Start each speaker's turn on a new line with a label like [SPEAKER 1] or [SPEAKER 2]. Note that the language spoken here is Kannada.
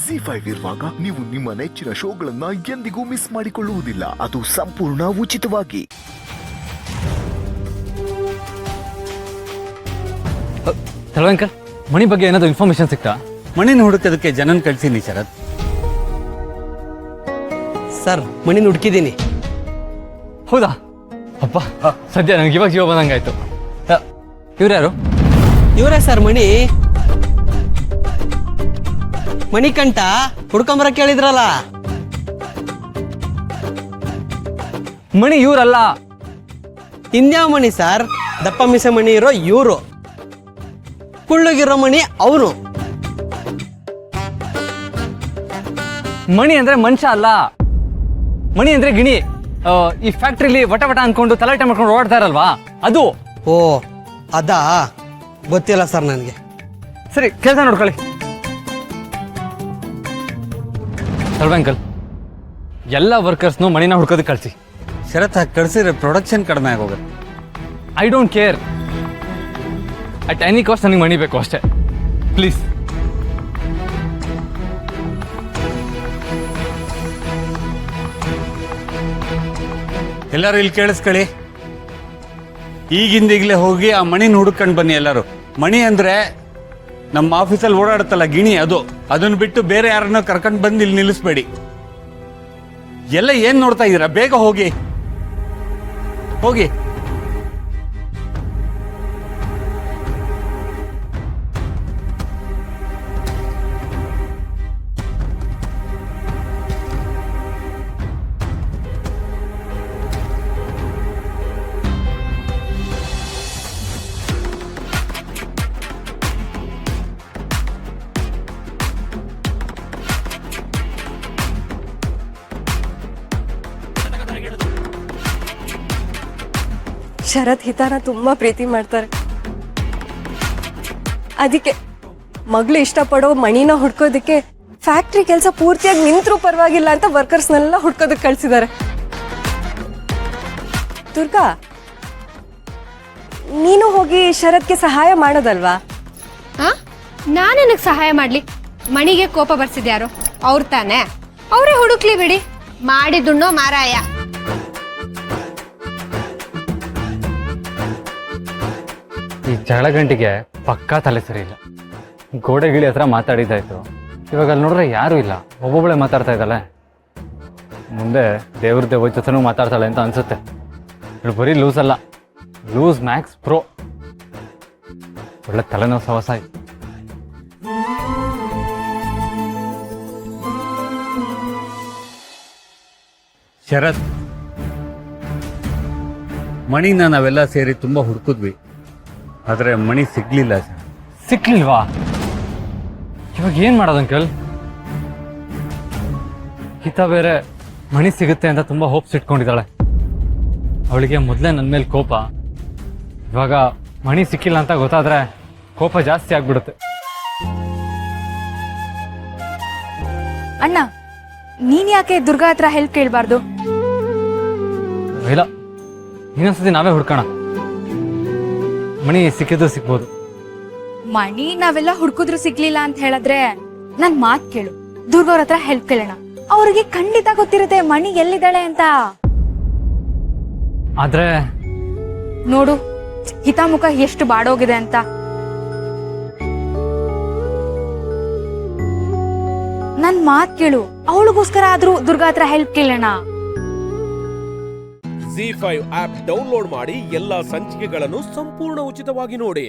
[SPEAKER 1] ZEE5 ಇರುವಾಗ ನೀವು ನಿಮ್ಮ ನೆಚ್ಚಿನ ಶೋಗಳನ್ನ ಎಂದಿಗೂ ಮಿಸ್ ಮಾಡಿಕೊಳ್ಳುವುದಿಲ್ಲ. ಅದು ಸಂಪೂರ್ಣ ಉಚಿತವಾಗಿ.
[SPEAKER 2] ಹಲೋ ಅಂಕಲ್, ಮಣಿ ಬಗ್ಗೆ ಏನಾದ್ರು ಇನ್ಫಾರ್ಮೇಶನ್ ಸಿಕ್ತಾ?
[SPEAKER 3] ಮಣಿನ ಹುಡುಕೋದಕ್ಕೆ ಜನನ್ ಕಳ್ಸೀನಿ ಶರತ್.
[SPEAKER 4] ಸರ್, ಮಣಿನ ಹುಡುಕಿದ್ದೀನಿ.
[SPEAKER 2] ಹೌದಾ? ಅಪ್ಪ, ಸದ್ಯ ನನಗೆ ಇವಾಗ ಜೀವ ಬಂದಂಗಾಯ್ತು. ಇವ್ರು ಯಾರು?
[SPEAKER 4] ಇವರೇ ಸರ್ ಮಣಿ. ಮಣಿಕಂಠ ಹುಡ್ಕೊಂಬರ ಕೇಳಿದ್ರಲ್ಲ.
[SPEAKER 2] ಮಣಿ ಇವ್ರಲ್ಲ.
[SPEAKER 4] ಇನ್ಯಾವ ಮಣಿ ಸರ್? ದಪ್ಪ ಮಿಸೆ ಮಣಿ ಇರೋ ಇವರು, ಕುಳ್ಳಗಿರೋ ಮಣಿ ಅವನು.
[SPEAKER 2] ಮಣಿ ಅಂದ್ರೆ ಮನುಷ್ಯ ಅಲ್ಲ, ಮಣಿ ಅಂದ್ರೆ ಗಿಣಿ. ಈ ಫ್ಯಾಕ್ಟ್ರಿಲಿ ವಟ ವಟ ಅನ್ಕೊಂಡು ತಲಾಟೆ ಮಾಡ್ಕೊಂಡು ಓಡ್ತಾ ಇರಲ್ವಾ, ಅದು.
[SPEAKER 4] ಓ ಅದಾ? ಗೊತ್ತಿಲ್ಲ ಸರ್ ನನಗೆ.
[SPEAKER 2] ಸರಿ, ಕೆಲಸ ನೋಡ್ಕೊಳ್ಳಿ. ಅಲ್ವಾ ಅಂಕಲ್, ಎಲ್ಲ ವರ್ಕರ್ಸ್ನು ಮಣಿನ ಹುಡ್ಕೋದಕ್ಕೆ ಕಳಿಸಿ.
[SPEAKER 3] ಶರತ್ ಹಾಕಿ ಕಳ್ಸಿದ್ರೆ ಪ್ರೊಡಕ್ಷನ್ ಕಡಿಮೆ ಆಗೋಗುತ್ತೆ.
[SPEAKER 2] I don't care. At any cost ನನಗೆ ಮಣಿ ಬೇಕು ಅಷ್ಟೇ, ಪ್ಲೀಸ್.
[SPEAKER 3] ಎಲ್ಲರೂ ಇಲ್ಲಿ ಕೇಳಿಸ್ಕೊಳ್ಳಿ. ಈಗಿಂದೀಗಲೇ ಹೋಗಿ ಆ ಮಣಿನ ಹುಡುಕೊಂಡು ಬನ್ನಿ ಎಲ್ಲರೂ. ಮಣಿ ಅಂದ್ರೆ ನಮ್ಮ ಆಫೀಸಲ್ಲಿ ಓಡಾಡುತ್ತಲ್ಲ ಗಿಣಿ, ಅದನ್ನ ಬಿಟ್ಟು ಬೇರೆ ಯಾರನ್ನ ಕರ್ಕೊಂಡು ಬಂದು ಇಲ್ಲಿ ನಿಲ್ಲಿಸ್ಬೇಡಿ. ಎಲ್ಲ ಏನ್ ನೋಡ್ತಾ ಇದ್ದೀರಾ? ಬೇಗ ಹೋಗಿ ಹೋಗಿ.
[SPEAKER 5] ಶರತ್ ಹಿತಾನ ತುಂಬಾ ಪ್ರೀತಿ ಮಾಡ್ತಾರೆ. ಅದಕ್ಕೆ ಮಗಳು ಇಷ್ಟಪಡೋ ಮಣಿನ ಹುಡ್ಕೋದಕ್ಕೆ ಫ್ಯಾಕ್ಟ್ರಿ ಕೆಲಸ ಪೂರ್ತಿಯಾಗಿ ನಿಂತ್ರೂ ಪರವಾಗಿಲ್ಲ ಅಂತ ವರ್ಕರ್ಸ್ನೆಲ್ಲ ಹುಡ್ಕೋದಕ್ಕೆ ಕಳ್ಸಿದ್ದಾರೆ. ದುರ್ಗಾ, ನೀನು ಹೋಗಿ ಶರತ್ಗೆ ಸಹಾಯ ಮಾಡೋದಲ್ವಾ?
[SPEAKER 6] ನಾನೆನಕ್ಕೆ ಸಹಾಯ ಮಾಡ್ಲಿ? ಮಣಿಗೆ ಕೋಪ ಬರ್ಸಿದ್ಯಾರು? ಅವ್ರು ತಾನೆ, ಅವರೇ ಹುಡುಕ್ಲಿ ಬಿಡಿ. ಮಾಡಿದುಣ್ಣೋ ಮಾರಾಯ.
[SPEAKER 2] ಈ ಜಗಳ ಗಂಟಿಗೆ ಪಕ್ಕಾ ತಲೆ ಸರಿ ಇಲ್ಲ. ಗೋಡೆ ಗಿಳಿ ಹತ್ರ ಮಾತಾಡಿದ್ದಾಯ್ತು, ಇವಾಗ ಅಲ್ಲಿ ನೋಡ್ರೆ ಯಾರೂ ಇಲ್ಲ, ಒಬ್ಬೊಬ್ಬಳೆ ಮಾತಾಡ್ತಾ ಇದ್ದಾಳೆ. ಮುಂದೆ ದೇವ್ರ ದೇವ ಜೊತೆನೂ ಮಾತಾಡ್ತಾಳೆ ಅಂತ ಅನ್ಸುತ್ತೆ. ಇವಳು ಬರೀ ಲೂಸ್ ಅಲ್ಲ, ಲೂಸ್ ಮ್ಯಾಕ್ಸ್ ಪ್ರೋ. ಒಳ್ಳೆ ತಲೆನೋವು ಸವಸ ಆಯ್ತು.
[SPEAKER 3] ಶರತ್, ಮಣಿನ ನಾವೆಲ್ಲ ಸೇರಿ ತುಂಬಾ ಹುಡುಕಿದ್ವಿ, ಆದ್ರೆ ಮಣಿ ಸಿಗ್ಲಿಲ್ಲ.
[SPEAKER 2] ಸಿಕ್ಲಿಲ್ವಾ? ಇವಾಗ ಏನ್ ಮಾಡೋದು ಅಂಕಲ್? ಹಿತ ಬೇರೆ ಮಣಿ ಸಿಗುತ್ತೆ ಅಂತ ತುಂಬಾ ಹೋಪ್ಸ್ ಇಟ್ಕೊಂಡಿದ್ದಾಳೆ. ಅವಳಿಗೆ ಮೊದಲೇ ನನ್ನ ಮೇಲೆ ಕೋಪ. ಇವಾಗ ಮಣಿ ಸಿಕ್ಕಿಲ್ಲ ಅಂತ ಗೊತ್ತಾದ್ರೆ ಕೋಪ ಜಾಸ್ತಿ ಆಗ್ಬಿಡುತ್ತೆ.
[SPEAKER 7] ಅಣ್ಣ, ನೀನ್ ಯಾಕೆ ದುರ್ಗಾ ಹತ್ರ ಹೆಲ್ಪ್ ಕೇಳಬಾರ್ದು?
[SPEAKER 2] ಇಲ್ಲ, ಇನ್ನೊಂದ್ಸತಿ ನಾವೇ ಹುಡ್ಕೋಣ. ಮಣಿ ಸಿಕ್ಕಿದ್ರು ಸಿಗ್ಬೋದು.
[SPEAKER 7] ಮಣಿ ನಾವೆಲ್ಲ ಹುಡ್ಕುದ್ರು ಸಿಗ್ಲಿಲ್ಲ ಅಂತ ಹೇಳಿದ್ರೆ ನನ್ ಮಾತ್ ಕೇಳು, ದುರ್ಗವ್ರ ಹತ್ರ ಹೆಲ್ಪ್ ಕೇಳೋಣ. ಅವ್ರಿಗೆ ಖಂಡಿತ ಗೊತ್ತಿರುತ್ತೆ ಮಣಿ ಎಲ್ಲಿದ್ದಾಳೆ ಅಂತ.
[SPEAKER 2] ಆದ್ರೆ
[SPEAKER 7] ನೋಡು ಹಿತಾಮುಖ ಎಷ್ಟು ಬಾಡೋಗಿದೆ ಅಂತ. ನನ್ ಮಾತ್ ಕೇಳು, ಅವಳಿಗೋಸ್ಕರ ಆದ್ರೂ ದುರ್ಗಾ ಹತ್ರ ಹೆಲ್ಪ್ ಕೇಳೋಣ.
[SPEAKER 8] ZEE5 ಆಪ್ ಡೌನ್ಲೋಡ್ ಮಾಡಿ ಎಲ್ಲಾ ಸಂಚಿಕೆಗಳನ್ನು ಸಂಪೂರ್ಣ ಉಚಿತವಾಗಿ ನೋಡಿ.